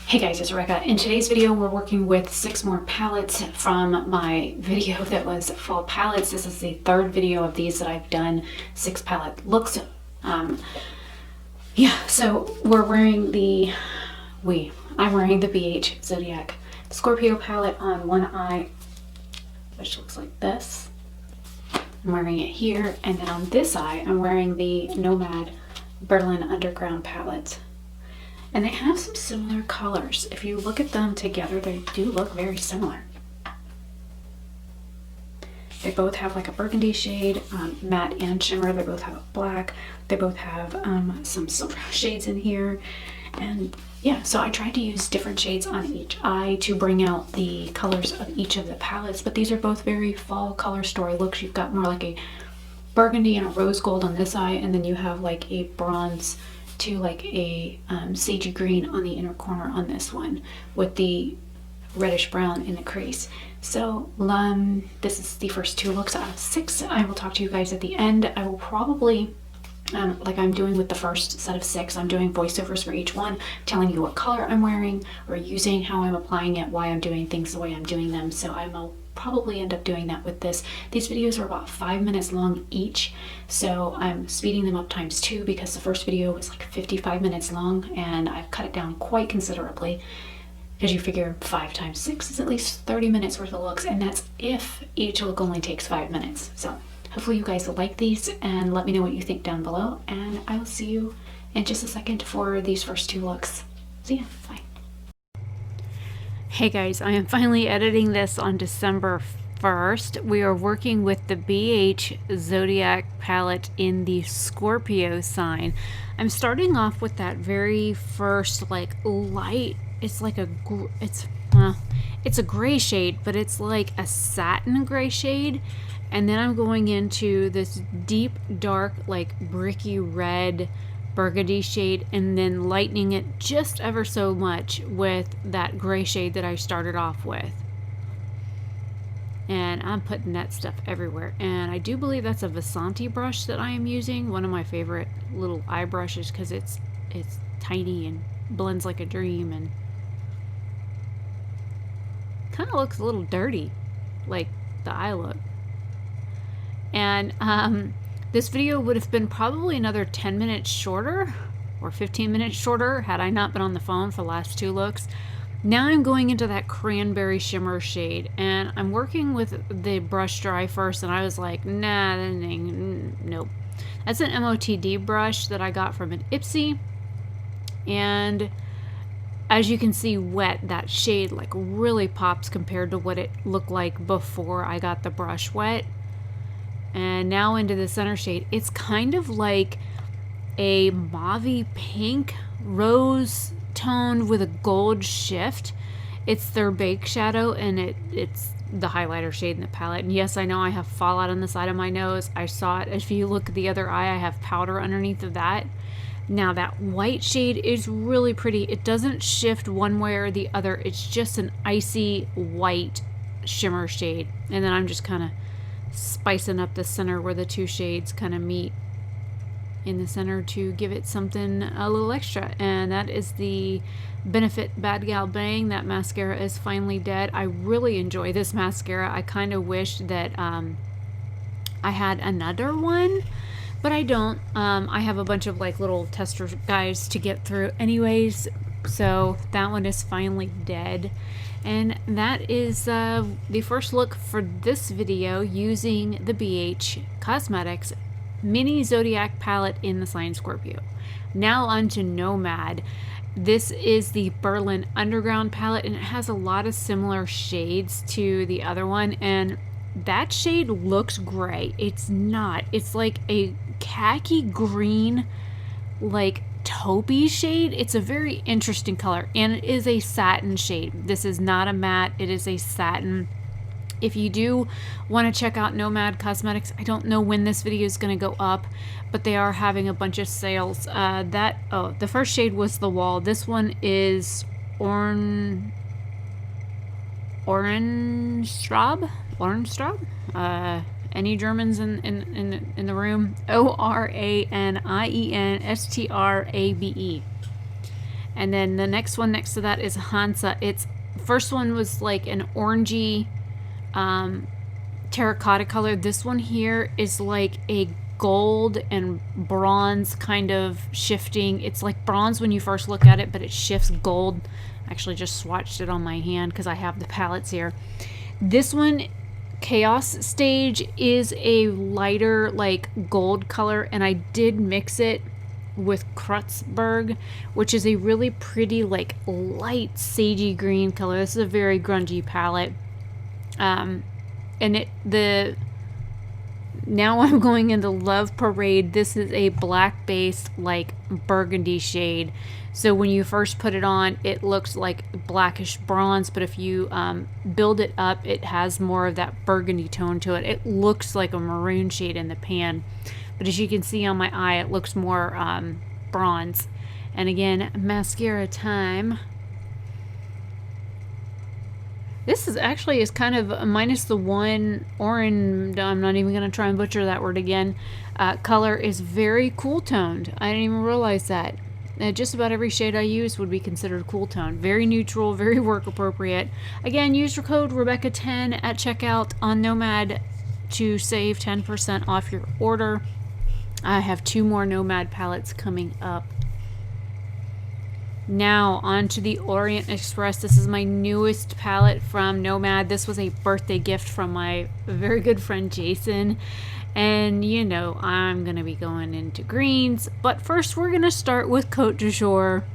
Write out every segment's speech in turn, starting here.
Hey guys, it's Rebecca. In today's video, we're working with 6 more palettes from my video that was full palettes. This is the third video of these that I've done 6 palette looks. So we're wearing I'm wearing the BH Zodiac Scorpio palette on one eye, which looks like this. I'm wearing it here, and then on this eye, I'm wearing the Nomad Berlin Underground palette. And they have some similar colors. If you look at them together, they do look very similar. They both have like a burgundy shade, matte and shimmer. They both have black. They both have some silver shades in here. And yeah, so I tried to use different shades on each eye to bring out the colors of each of the palettes. But these are both very fall color story looks. You've got more like a burgundy and a rose gold on this eye, and then you have like a bronze to like a sagey green on the inner corner on this one, with the reddish brown in the crease. So this is the first 2 looks out of 6. I will talk to you guys at the end. I will probably like I'm doing with the first set of 6, I'm doing voiceovers for each one, telling you what color I'm wearing or using, how I'm applying it, why I'm doing things the way I'm doing them. So I'll probably end up doing that with this. These videos are about 5 minutes long each, so I'm speeding them up times 2 because the first video was like 55 minutes long, and I've cut it down quite considerably, because you figure 5 times 6 is at least 30 minutes worth of looks, and that's if each look only takes 5 minutes. So hopefully you guys will like these, and let me know what you think down below, and I will see you in just a second for these first 2 looks. See ya, bye. Hey guys, I am finally editing this on December 1st. We are working with the BH Zodiac palette in the Scorpio sign. I'm starting off with that very first like light, it's like it's a gray shade, but it's like a satin gray shade. And then I'm going into this deep dark like bricky red burgundy shade, and then lightening it just ever so much with that gray shade that I started off with. And I'm putting that stuff everywhere. And I do believe that's a Vasanti brush that I am using, one of my favorite little eye brushes, because it's tiny and blends like a dream, and kind of looks a little dirty, like the eye look. And this video would have been probably another 10 minutes shorter or 15 minutes shorter had I not been on the phone for the last 2 looks. Now I'm going into that cranberry shimmer shade, and I'm working with the brush dry first, and I was like, nah, nope. That's an MOTD brush that I got from an Ipsy, and as you can see, wet, that shade like really pops compared to what it looked like before I got the brush wet. And now into the center shade, it's kind of like a mauvey pink rose tone with a gold shift. It's their bake shadow, and it's the highlighter shade in the palette. And yes, I know I have fallout on the side of my nose. I saw it. If you look at the other eye, I have powder underneath of that. Now that white shade is really pretty. It doesn't shift one way or the other. It's just an icy white shimmer shade. And then I'm just kind of spicing up the center where the 2 shades kind of meet in the center to give it something a little extra. And that is the Benefit Bad Gal Bang. That mascara is finally dead. I really enjoy this mascara. I kind of wish that I had another one, but I don't. I have a bunch of like little tester guys to get through anyways, so that one is finally dead. And that is the first look for this video using the BH Cosmetics Mini Zodiac palette in the sign Scorpio. Now on to Nomad. This is the Berlin Underground palette, and it has a lot of similar shades to the other one, and that shade looks gray. It's not. It's like a khaki green, like taupey shade. It's a very interesting color, and it is a satin shade. This is not a matte, it is a satin. If you do want to check out Nomad Cosmetics, I don't know when this video is going to go up, but they are having a bunch of sales. The first shade was The Wall. This one is Orange Straub. Any Germans in the room? ORANIENSTRABE. And then the next one next to that is Hansa. Its first one was like an orangey terracotta color. This one here is like a gold and bronze kind of shifting. It's like bronze when you first look at it, but it shifts gold. I actually just swatched it on my hand because I have the palettes here. This one, Chaos Stage, is a lighter like gold color, and I did mix it with Krutzberg, which is a really pretty like light sagey green color. This is a very grungy palette. And now I'm going into Love Parade. This is a black based like burgundy shade. So when you first put it on, it looks like blackish bronze, but if you build it up, it has more of that burgundy tone to it. It looks like a maroon shade in the pan, but as you can see on my eye, it looks more bronze. And again, mascara time. This is actually kind of minus the one orange, I'm not even going to try and butcher that word again, color is very cool toned. I didn't even realize that. Just about every shade I use would be considered cool tone. Very neutral, very work appropriate. Again, use your code Rebecca10 at checkout on Nomad to save 10% off your order. I have 2 more Nomad palettes coming up. Now on to the Orient Express. This is my newest palette from Nomad. This was a birthday gift from my very good friend Jason. And you know, I'm going to be going into greens. But first we're going to start with Côte du Jour.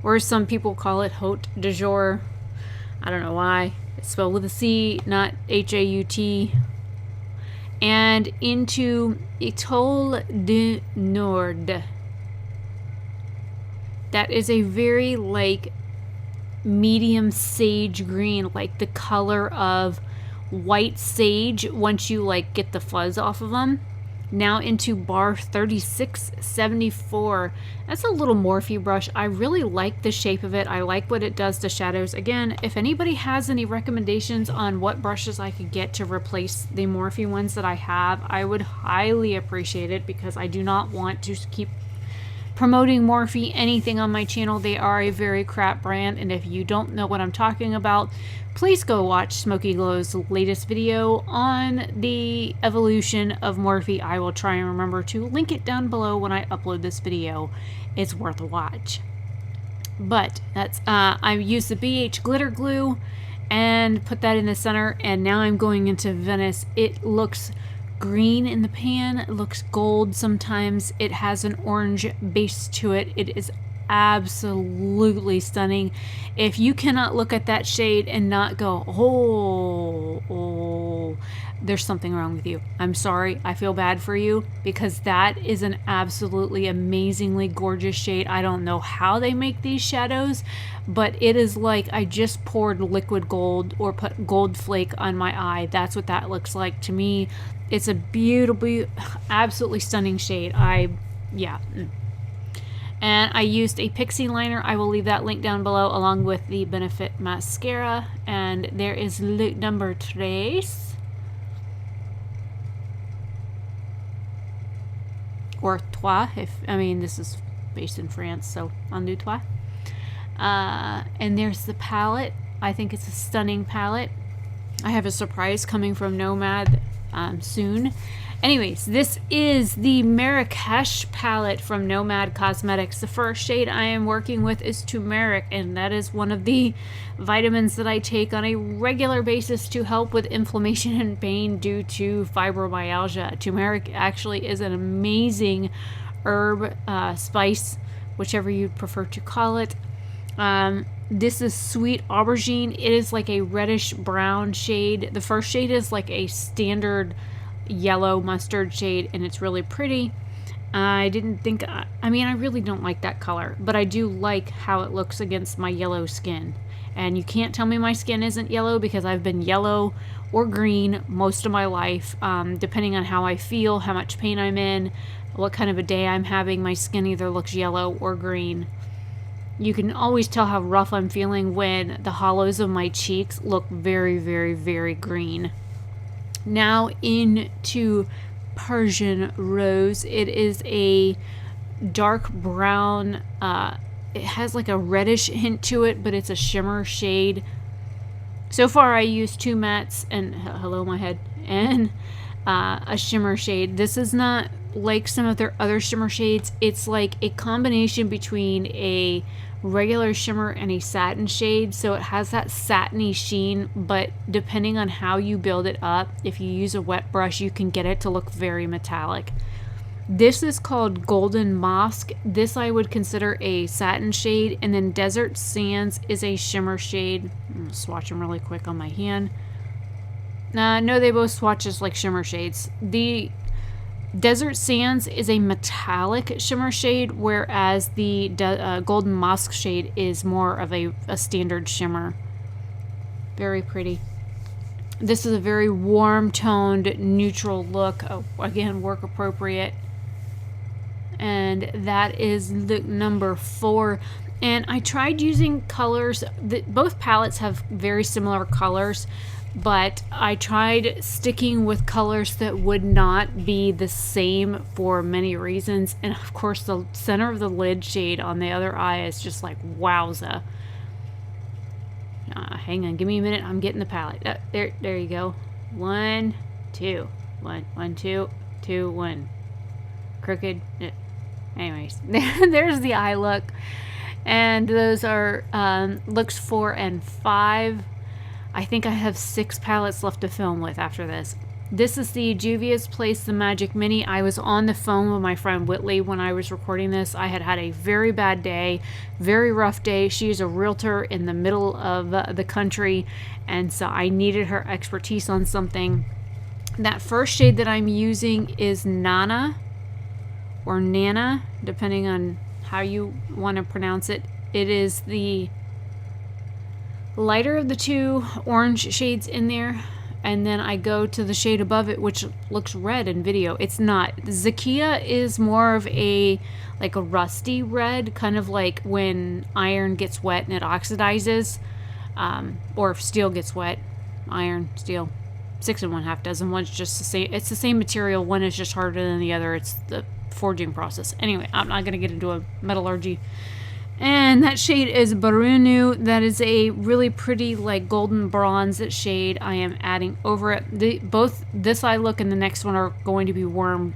Or some people call it Haute du Jour. I don't know why. It's spelled with a C, not H-A-U-T. And into Étoile du Nord. That is a very like medium sage green, like the color of white sage once you like get the fuzz off of them. Now into bar 3674. That's a little Morphe brush. I really like the shape of it. I like what it does to shadows. Again, if anybody has any recommendations on what brushes I could get to replace the Morphe ones that I have, I would highly appreciate it, because I do not want to keep promoting Morphe anything on my channel. They are a very crap brand, and if you don't know what I'm talking about, please go watch Smoky Glow's latest video on the evolution of Morphe. I will try and remember to link it down below when I upload this video. It's worth a watch. But that's I used the BH glitter glue and put that in the center, and now I'm going into Venice. It looks green in the pan, it looks gold sometimes, it has an orange base to it. It is absolutely stunning. If you cannot look at that shade and not go, oh, there's something wrong with you. I'm sorry, I feel bad for you, because that is an absolutely amazingly gorgeous shade. I don't know how they make these shadows, but it is like I just poured liquid gold or put gold flake on my eye. That's what that looks like to me. It's a beautiful, absolutely stunning shade. Yeah. And I used a pixie liner. I will leave that link down below, along with the Benefit mascara. And there is look number 3. Or trois, this is based in France, so on du trois. And there's the palette. I think it's a stunning palette. I have a surprise coming from Nomad soon. Anyways, this is the Marrakesh palette from Nomad Cosmetics. The first shade I am working with is turmeric, and that is one of the vitamins that I take on a regular basis to help with inflammation and pain due to fibromyalgia. Turmeric actually is an amazing herb, spice, whichever you'd prefer to call it. This is Sweet Aubergine. It is like a reddish brown shade. The first shade is like a standard yellow mustard shade, and it's really pretty. I really don't like that color, but I do like how it looks against my yellow skin. And you can't tell me my skin isn't yellow, because I've been yellow or green most of my life, depending on how I feel, how much pain I'm in, what kind of a day I'm having. My skin either looks yellow or green. You can always tell how rough I'm feeling when the hollows of my cheeks look very, very, very green. Now into Persian Rose. It is a dark brown it has like a reddish hint to it, but it's a shimmer shade. So far I used 2 mattes and hello my head and a shimmer shade. This is not like some of their other shimmer shades. It's like a combination between a regular shimmer and a satin shade, so it has that satiny sheen, but depending on how you build it up, if you use a wet brush, you can get it to look very metallic. This is called Golden Mosque. This I would consider a satin shade, and then Desert Sands is a shimmer shade. I'm gonna swatch them really quick on my hand. No, they both swatch just like shimmer shades. The Desert Sands is a metallic shimmer shade, whereas the Golden Mosque shade is more of a standard shimmer. Very pretty. This is a very warm-toned, neutral look. Oh, again, work appropriate. And that is look number 4. And I tried using colors. Both palettes have very similar colors, but I tried sticking with colors that would not be the same for many reasons. And of course, the center of the lid shade on the other eye is just like wowza. Hang on, give me a minute. I'm getting the palette. There you go. 1, 2, 1, 1, 2, 2, 1. Crooked. Anyways, there's the eye look, and those are looks 4 and 5. I think I have 6 palettes left to film with after this. This is the Juvia's Place The Magic Mini. I was on the phone with my friend Whitley when I was recording this. I had a very bad day, very rough day. She's a realtor in the middle of the country, and so I needed her expertise on something. That first shade that I'm using is Nana, or Nana, depending on how you want to pronounce it. It is the lighter of the 2 orange shades in there, and then I go to the shade above it, which looks red in video. It's not. Zakia is more of a rusty red, kind of like when iron gets wet and it oxidizes, or if steel gets wet. Iron, steel, 6 and 1/2 dozen. One's just the same. It's the same material. One is just harder than the other. It's the forging process. Anyway, I'm not going to get into a metallurgy. And that shade is Barunu. That is a really pretty like golden bronze shade I am adding over it. Both this eye look and the next one are going to be warm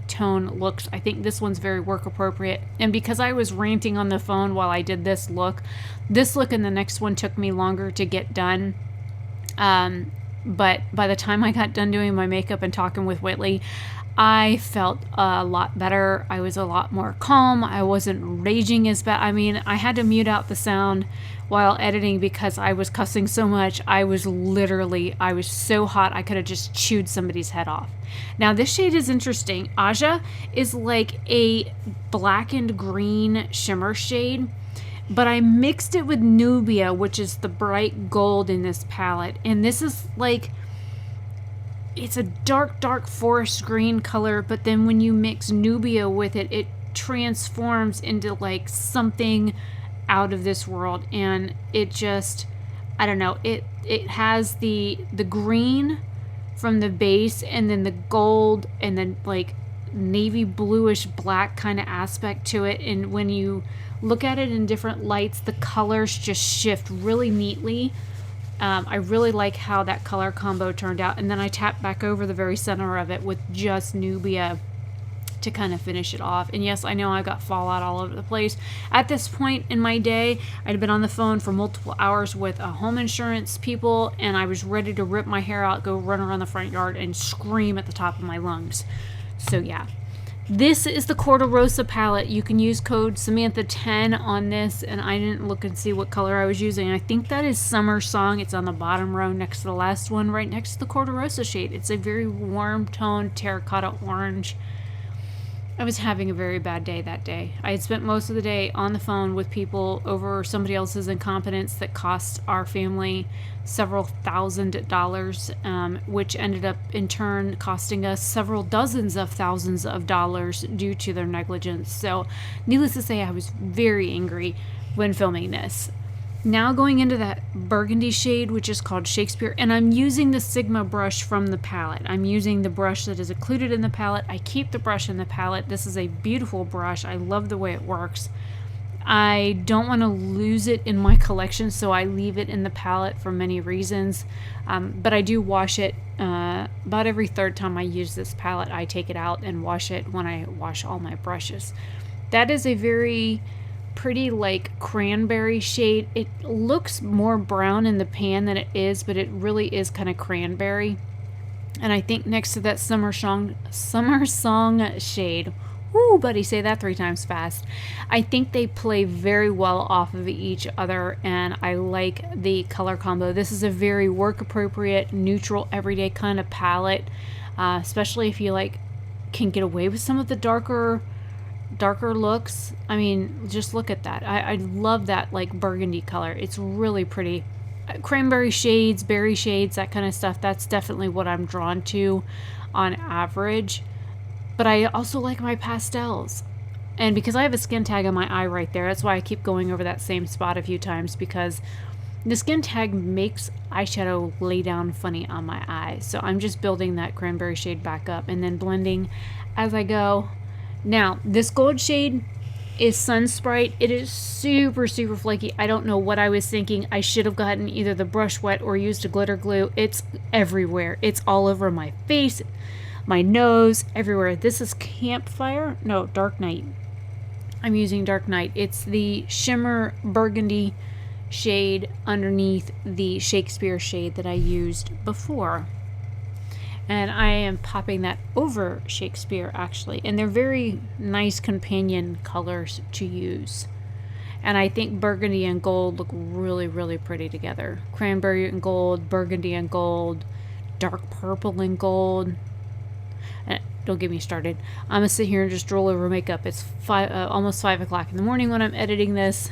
tone looks. I think this one's very work appropriate. And because I was ranting on the phone while I did this look and the next one took me longer to get done. But by the time I got done doing my makeup and talking with Whitley, I felt a lot better. I was a lot more calm. I wasn't raging as bad. I mean, I had to mute out the sound while editing because I was cussing so much. I was so hot I could have just chewed somebody's head off. Now this shade is interesting. Aja is like a blackened green shimmer shade, but I mixed it with Nubia, which is the bright gold in this palette. And this is like, it's a dark forest green color, but then when you mix Nubia with it, it transforms into like something out of this world. And it just, I don't know, it has the green from the base, and then the gold, and then like navy bluish black kind of aspect to it. And when you look at it in different lights, the colors just shift really neatly. I really like how that color combo turned out. And then I tapped back over the very center of it with just Nubia to kind of finish it off. And yes, I know I got fallout all over the place. At this point in my day, I'd been on the phone for multiple hours with home insurance people, and I was ready to rip my hair out, go run around the front yard, and scream at the top of my lungs. So yeah. This is the Corderosa palette. You can use code Samantha10 on this, and I didn't look and see what color I was using. I think that is Summer Song. It's on the bottom row next to the last one, right next to the Corderosa shade. It's a very warm toned terracotta orange. I was having a very bad day that day. I had spent most of the day on the phone with people over somebody else's incompetence that cost our family several $1,000s, which ended up in turn costing us several dozens of thousands of dollars due to their negligence. So needless to say, I was very angry when filming this. Now going into that burgundy shade, which is called Shakespeare, and I'm using the Sigma brush from the palette. I'm using the brush that is included in the palette. I keep the brush in the palette. This is a beautiful brush. I love the way it works. I don't want to lose it in my collection, so I leave it in the palette for many reasons. But I do wash it about every third time I use this palette. I take it out and wash it when I wash all my brushes. That is a very pretty like cranberry shade. It looks more brown in the pan than it is, but it really is kind of cranberry. And I think next to that Summer Song shade, woo, buddy, say that 3 times fast. I think they play very well off of each other, and I like the color combo. This is a very work appropriate, neutral, everyday kind of palette, especially if you like can get away with some of the darker looks. I mean, just look at that. I love that like burgundy color. It's really pretty. Cranberry shades, berry shades, that kind of stuff, that's definitely what I'm drawn to on average. But I also like my pastels. And because I have a skin tag on my eye right there, that's why I keep going over that same spot a few times, because the skin tag makes eyeshadow lay down funny on my eyes. So I'm just building that cranberry shade back up and then blending as I go. Now, this gold shade is Sun Sprite. It is super flaky. I don't know what I was thinking. I should have gotten either the brush wet or used a glitter glue. It's everywhere. It's all over my face, my nose, everywhere. This is Campfire. No, Dark Night. I'm using Dark Night. It's the shimmer burgundy shade underneath the Shakespeare shade that I used before. And I am popping that over Shakespeare, actually. And they're very nice companion colors to use. And I think burgundy and gold look really pretty together. Cranberry and gold, burgundy and gold, dark purple and gold. And don't get me started. I'm going to sit here and just drool over makeup. It's almost 5 o'clock in the morning when I'm editing this.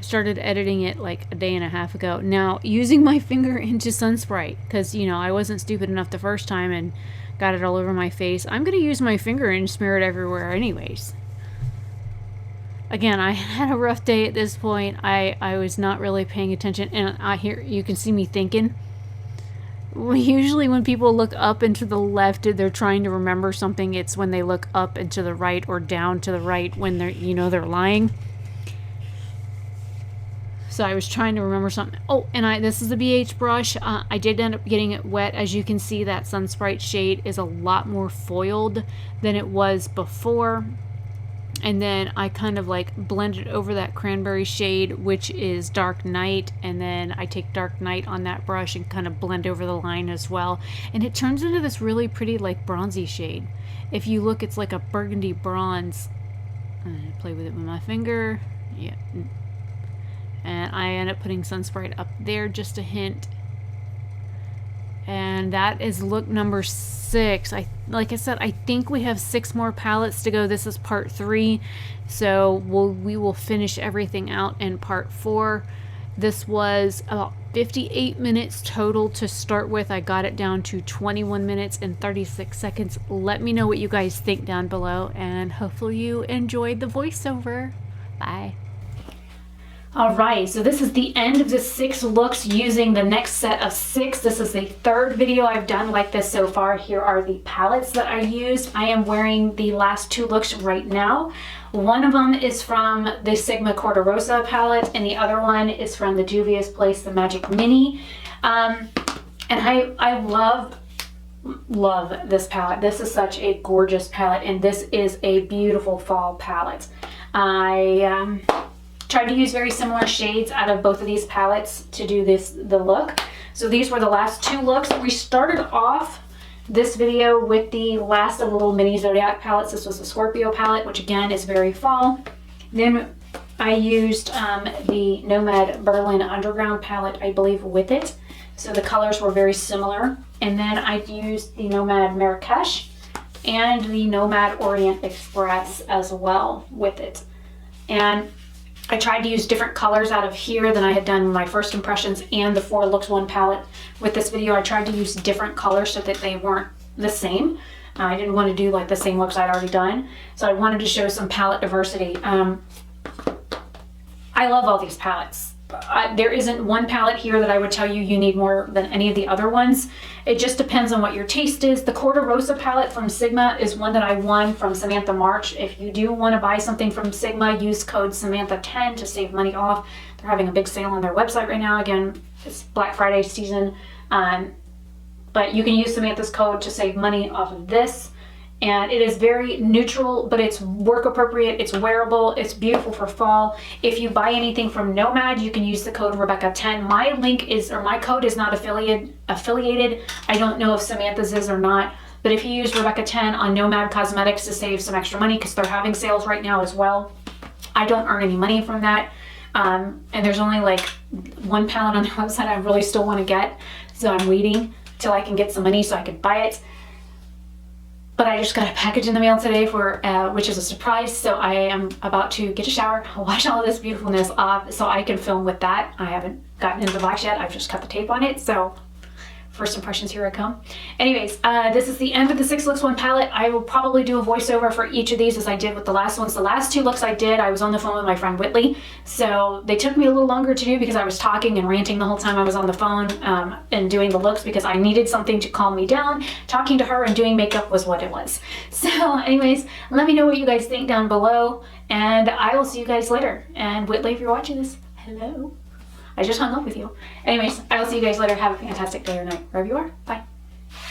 Started editing it like a day and a half ago. Now, using my finger into Sun Sprite, because, you know, I wasn't stupid enough the first time and got it all over my face. I'm going to use my finger and smear it everywhere anyways. Again, I had a rough day at this point. I was not really paying attention, and here you can see me thinking. Usually when people look up and to the left, they're trying to remember something. It's when they look up and to the right or down to the right when they're lying. So I was trying to remember something. Oh, and this is a BH brush. I did end up getting it wet. As you can see, that Sun Sprite shade is a lot more foiled than it was before. And then I kind of like blended over that cranberry shade, which is Dark Night. And then I take Dark Night on that brush and kind of blend over the line as well. And it turns into this really pretty like bronzy shade. If you look, it's like a burgundy bronze. I play with it with my finger. Yeah. And I end up putting Sun Sprite up there, just a hint. And that is look number 6. Like I said, I think we have 6 more palettes to go. This is part 3. So we will finish everything out in part 4. This was about 58 minutes total to start with. I got it down to 21 minutes and 36 seconds. Let me know what you guys think down below, and hopefully you enjoyed the voiceover. Bye. Alright, so this is the end of the 6 looks using the next set of 6. This is the 3rd video I've done like this so far. Here are the palettes that I used. I am wearing the last 2 looks right now. One of them is from the Sigma Corderosa palette, and the other one is from the Juvia's Place, the Magic Mini. And I love this palette. This is such a gorgeous palette, and this is a beautiful fall palette. I tried to use very similar shades out of both of these palettes to do the look. So these were the last 2 looks. We started off this video with the last of the little mini Zodiac palettes. This was the Scorpio palette, which again is very fall. Then I used the Nomad Berlin Underground palette, I believe, with it. So the colors were very similar. And then I used the Nomad Marrakesh and the Nomad Orient Express as well with it. And I tried to use different colors out of here than I had done in my first impressions and the 4 Looks 1 palette. With this video, I tried to use different colors so that they weren't the same. I didn't want to do like the same looks I'd already done, so I wanted to show some palette diversity. I love all these palettes. there isn't one palette here that I would tell you need more than any of the other ones. It just depends on what your taste is. The Corta Rosa palette from Sigma is one that I won from Samantha March. If you do want to buy something from Sigma, use code Samantha10 to save money off. They're having a big sale on their website right now. Again, it's Black Friday season. But you can use Samantha's code to save money off of this. And it is very neutral, but it's work appropriate, it's wearable, it's beautiful for fall. If you buy anything from Nomad, you can use the code Rebecca10. My link is, or my code is not affiliated. I don't know if Samantha's is or not, but if you use Rebecca10 on Nomad Cosmetics to save some extra money, because they're having sales right now as well. I don't earn any money from that. And there's only like one palette on their website I really still want to get. So I'm waiting till I can get some money so I can buy it. But I just got a package in the mail today for, which is a surprise. So I am about to get a shower, wash all of this beautifulness off so I can film with that. I haven't gotten into the box yet. I've just cut the tape on it. So first impressions, here I come. Anyways, this is the end of the 6 Looks 1 palette. I will probably do a voiceover for each of these as I did with the last ones. The last 2 looks I did, I was on the phone with my friend Whitley. So they took me a little longer to do because I was talking and ranting the whole time I was on the phone and doing the looks because I needed something to calm me down. Talking to her and doing makeup was what it was. So anyways, let me know what you guys think down below and I will see you guys later. And Whitley, if you're watching this, hello. I just hung up with you. Anyways, I will see you guys later. Have a fantastic day or night, wherever you are. Bye.